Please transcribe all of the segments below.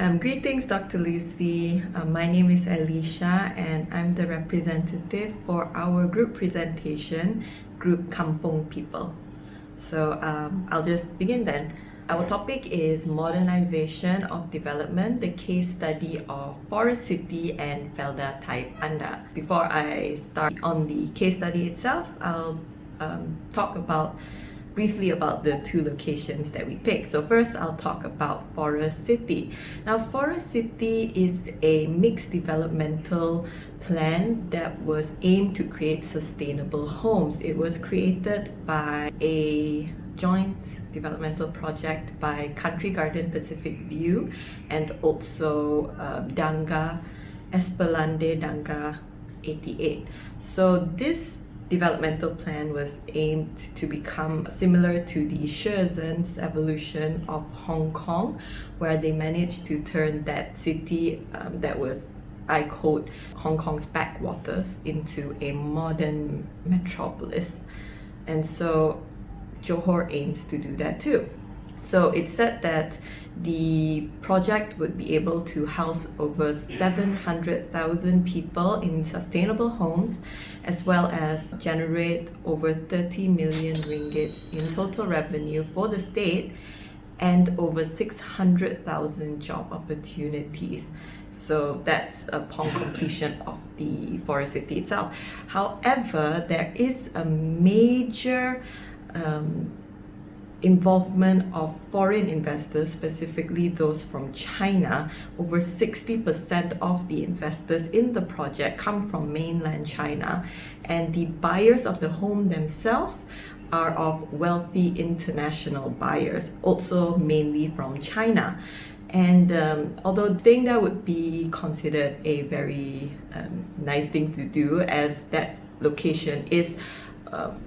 Greetings, Dr. Lucy. My name is Allysha and I'm the representative for our group presentation, Group Kampung People. So I'll just begin then. Our topic is Modernization of Development, the case study of Forest City and Felda Type Anda. Before I start on the case study itself, I'll talk briefly about the two locations that we picked. So first, I'll talk about Forest City. Now, Forest City is a mixed developmental plan that was aimed to create sustainable homes. It was created by a joint developmental project by Country Garden Pacific View and also Danga Esplanade Danga 88. So this developmental plan was aimed to become similar to the Shenzhen's evolution of Hong Kong, where they managed to turn that city that was, I quote, Hong Kong's backwaters into a modern metropolis. And so Johor aims to do that too. So it's said that the project would be able to house over 700,000 people in sustainable homes, as well as generate over 30 million ringgits in total revenue for the state and over 600,000 job opportunities. So that's upon completion of the Forest City itself. However, there is a major involvement of foreign investors, specifically those from China. Over 60% of the investors in the project come from mainland China, and the buyers of the home themselves are of wealthy international buyers, also mainly from China. And although staying there would be considered a very nice thing to do, as that location is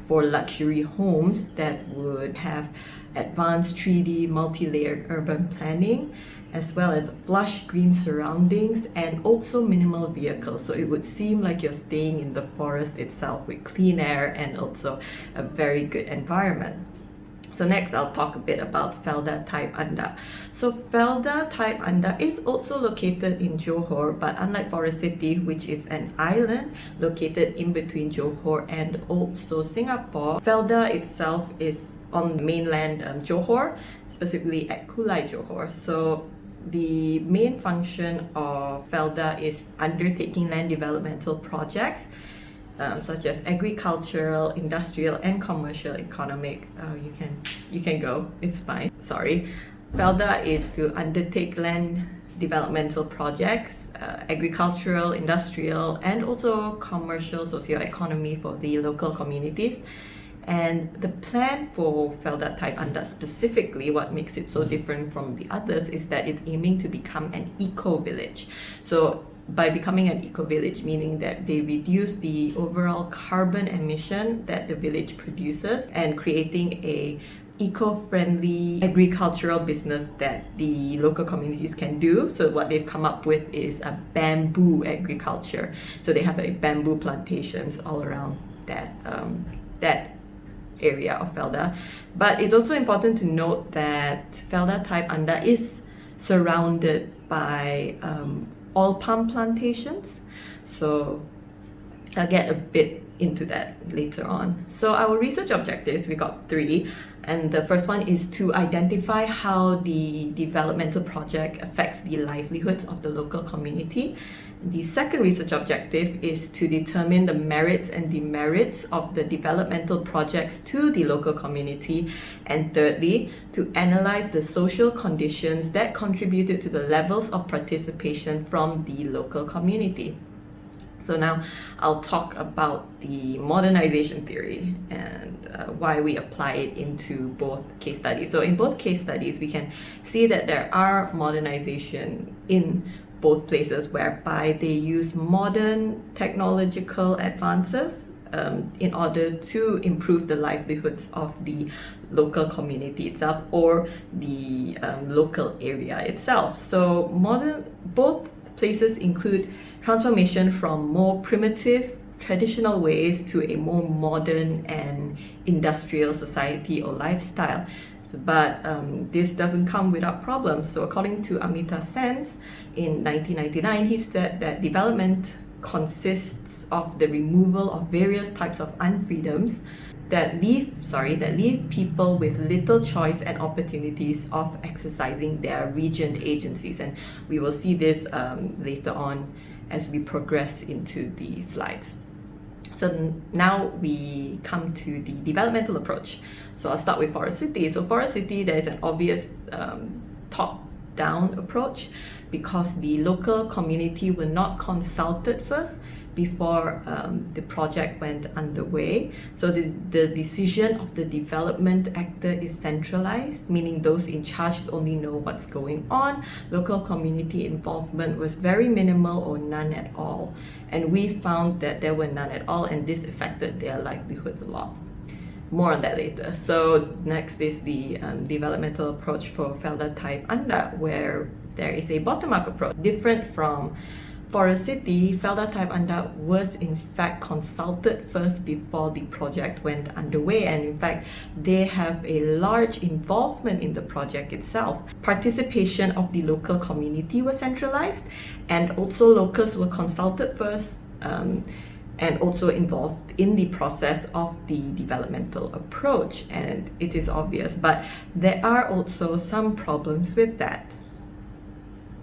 for luxury homes that would have advanced 3D multi-layered urban planning, as well as lush green surroundings and also minimal vehicles. So it would seem like you're staying in the forest itself with clean air and also a very good environment. So next, I'll talk a bit about Felda Type Anda. So Felda Type Anda is also located in Johor, but unlike Forest City, which is an island located in between Johor and also Singapore, Felda itself is on mainland Johor, specifically at Kulai Johor. So the main function of Felda is undertaking land developmental projects such as agricultural, industrial, and commercial economic. You can go, it's fine. Sorry. Felda is to undertake land developmental projects, agricultural, industrial, and also commercial socio-economy for the local communities. And the plan for Felda Type Anda specifically, what makes it so different from the others is that it's aiming to become an eco-village. So by becoming an eco-village, meaning that they reduce the overall carbon emission that the village produces and creating a eco-friendly agricultural business that the local communities can do. So what they've come up with is a bamboo agriculture. So they have bamboo plantations all around that area of Felda. But it's also important to note that Felda Type Anda is surrounded by all palm plantations. So I'll get a bit into that later on. So our research objectives, we got 3, and the first one is to identify how the developmental project affects the livelihoods of the local community. The second research objective is to determine the merits and demerits of the developmental projects to the local community. And thirdly, to analyze the social conditions that contributed to the levels of participation from the local community. So now I'll talk about the modernization theory and why we apply it into both case studies. So in both case studies, we can see that there are modernization in both places whereby they use modern technological advances in order to improve the livelihoods of the local community itself or the local area itself. So both places include transformation from more primitive traditional ways to a more modern and industrial society or lifestyle. But this doesn't come without problems. So according to Amita Sen's in 1999, he said that development consists of the removal of various types of unfreedoms that leave people with little choice and opportunities of exercising their region agencies. And we will see this later on as we progress into the slides. So now we come to the developmental approach. So I'll start with Forest City. So Forest City, there is an obvious top-down approach because the local community were not consulted first before the project went underway. So the decision of the development actor is centralized, meaning those in charge only know what's going on. Local community involvement was very minimal or none at all. And we found that there were none at all, and this affected their livelihood a lot. More on that later. So next is the developmental approach for Felda type Anda, where there is a bottom-up approach. Different from Forest City, Felda type Anda was in fact consulted first before the project went underway, and in fact they have a large involvement in the project itself. Participation of the local community was centralized, and also locals were consulted first and also involved in the process of the developmental approach, and it is obvious, but there are also some problems with that.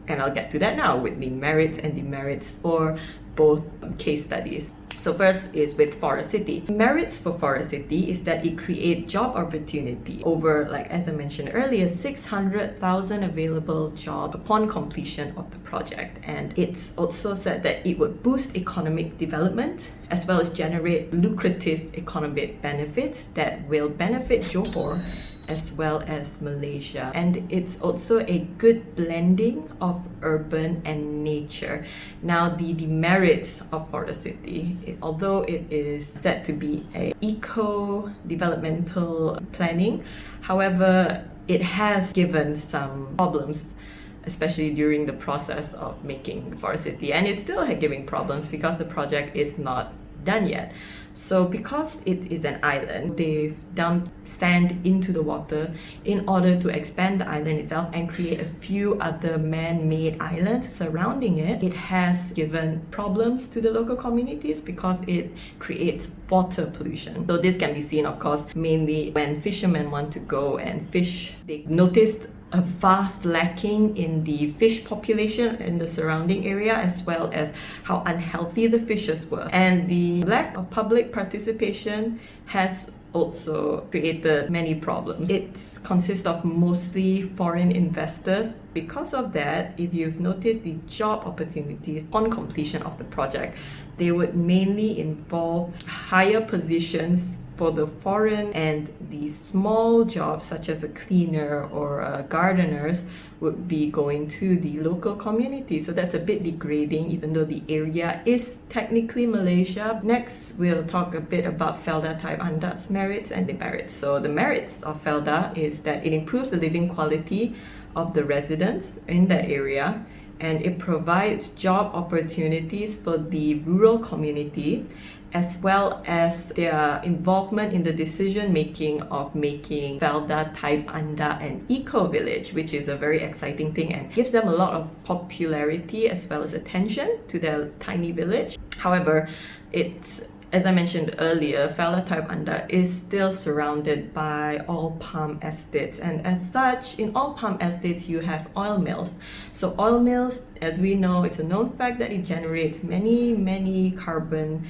And I'll get to that now with the merits and demerits for both case studies. So first is with Forest City. Merits for Forest City is that it creates job opportunity over, like as I mentioned earlier, 600,000 available jobs upon completion of the project. And it's also said that it would boost economic development as well as generate lucrative economic benefits that will benefit Johor as well as Malaysia. And it's also a good blending of urban and nature. Now the demerits of Forest City, although it is said to be a eco-developmental planning, however, it has given some problems, especially during the process of making Forest City, and it's still giving problems because the project is not done yet. So because it is an island, they've dumped sand into the water in order to expand the island itself and create a few other man-made islands surrounding it. It has given problems to the local communities because it creates water pollution. So this can be seen, of course, mainly when fishermen want to go and fish. They noticed a vast lacking in the fish population in the surrounding area, as well as how unhealthy the fishes were. And the lack of public participation has also created many problems. It consists of mostly foreign investors. Because of that, if you've noticed the job opportunities on completion of the project, they would mainly involve higher positions for the foreign, and the small jobs such as a cleaner or gardeners would be going to the local community. So that's a bit degrading, even though the area is technically Malaysia. Next, we'll talk a bit about Felda type Anda's merits and demerits. So the merits of Felda is that it improves the living quality of the residents in that area, and it provides job opportunities for the rural community, as well as their involvement in the decision-making of making Felda type Anda an eco-village, which is a very exciting thing and gives them a lot of popularity as well as attention to their tiny village. However, it's, as I mentioned earlier, Felda type Anda is still surrounded by oil palm estates, and as such, in oil palm estates you have oil mills. So oil mills, as we know, it's a known fact that it generates many carbon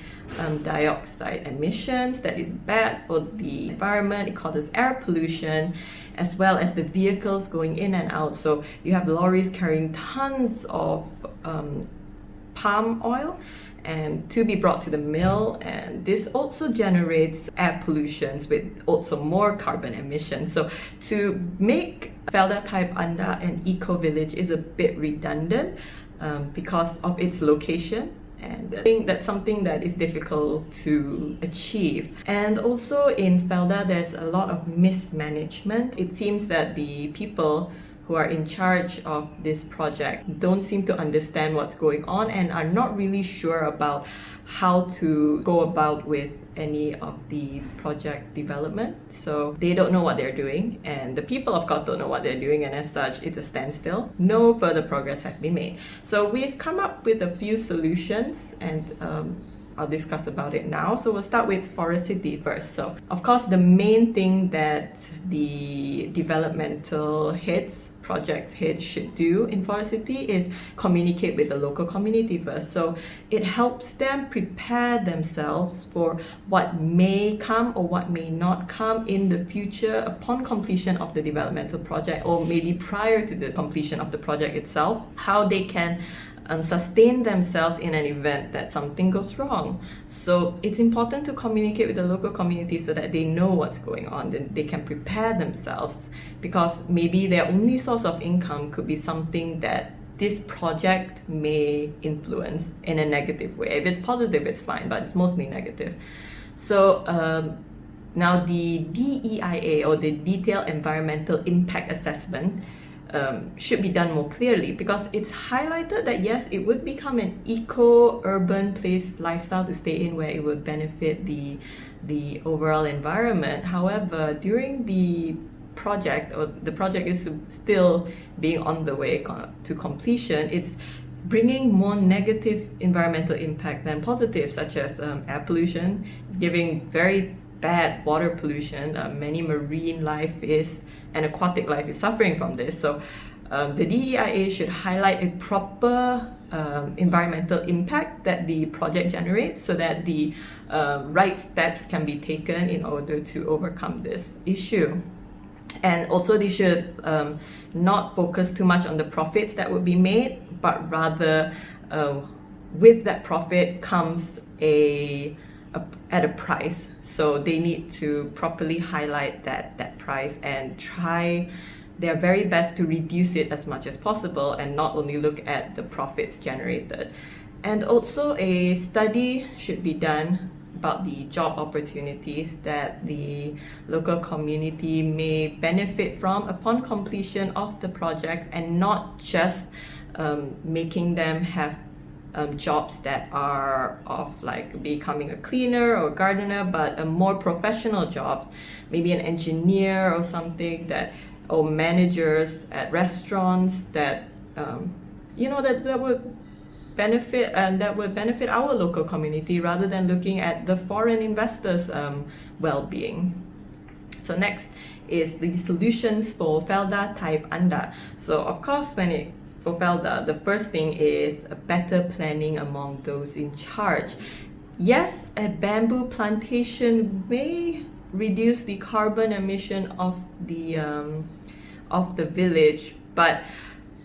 dioxide emissions that is bad for the environment. It causes air pollution, as well as the vehicles going in and out. So you have lorries carrying tons of palm oil and to be brought to the mill, and this also generates air pollutions with also more carbon emissions. So to make Felda type Anda an eco-village is a bit redundant because of its location, and I think that's something that is difficult to achieve. And also in Felda, there's a lot of mismanagement. It seems that the people who are in charge of this project don't seem to understand what's going on and are not really sure about how to go about with any of the project development. So they don't know what they're doing, and the people of course don't know what they're doing, and as such it's a standstill. No further progress has been made. So we've come up with a few solutions, and I'll discuss about it now. So we'll start with Forest City first. So of course the main thing that the developmental heads, project heads should do in Forest City is communicate with the local community first. So it helps them prepare themselves for what may come or what may not come in the future upon completion of the developmental project, or maybe prior to the completion of the project itself, how they can sustain themselves in an event that something goes wrong. So it's important to communicate with the local community so that they know what's going on, then they can prepare themselves, because maybe their only source of income could be something that this project may influence in a negative way. If it's positive, it's fine, but it's mostly negative. So now the DEIA, or the Detailed Environmental Impact Assessment, should be done more clearly, because it's highlighted that yes, it would become an eco-urban place lifestyle to stay in, where it would benefit the overall environment. However, during the project, or the project is still being on the way to completion, it's bringing more negative environmental impact than positive, such as air pollution. It's giving very bad water pollution. Many marine life and aquatic life is suffering from this. So the DEIA should highlight a proper environmental impact that the project generates, so that the right steps can be taken in order to overcome this issue. And also they should not focus too much on the profits that would be made, but rather with that profit comes at a price. So they need to properly highlight that price and try their very best to reduce it as much as possible, and not only look at the profits generated. And also a study should be done about the job opportunities that the local community may benefit from upon completion of the project, and not just making them have jobs that are of like becoming a cleaner or gardener, but a more professional jobs, maybe an engineer or something, that, or managers at restaurants, that that would benefit, and that would benefit our local community, rather than looking at the foreign investors' well-being. So next is the solutions for Felda type Anda. So of course, for Felda, the first thing is a better planning among those in charge. Yes, a bamboo plantation may reduce the carbon emission of the village, but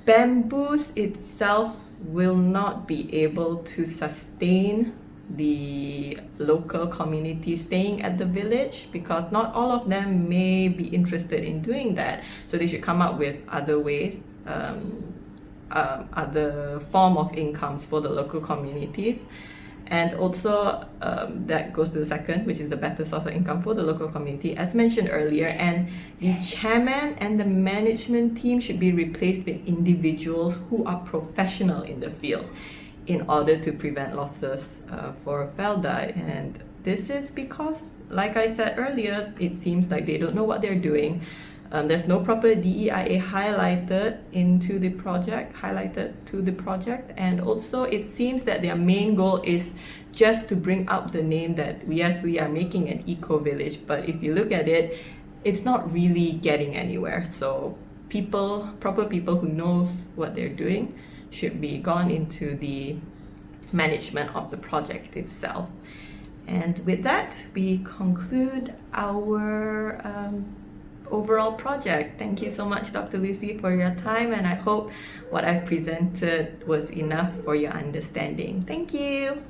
bamboos itself will not be able to sustain the local community staying at the village, because not all of them may be interested in doing that. So they should come up with other ways, other form of incomes for the local communities. And also that goes to the second, which is the better source of income for the local community, as mentioned earlier. And the chairman and the management team should be replaced with individuals who are professional in the field, in order to prevent losses for Felda. And this is because, like I said earlier, it seems like they don't know what they're doing. There's no proper DEIA highlighted to the project, and also it seems that their main goal is just to bring up the name that yes, we are making an eco-village, but if you look at it, it's not really getting anywhere. So proper people who knows what they're doing should be gone into the management of the project itself. And with that, we conclude our overall project. Thank you so much, Dr. Lucy, for your time, and I hope what I've presented was enough for your understanding. Thank you.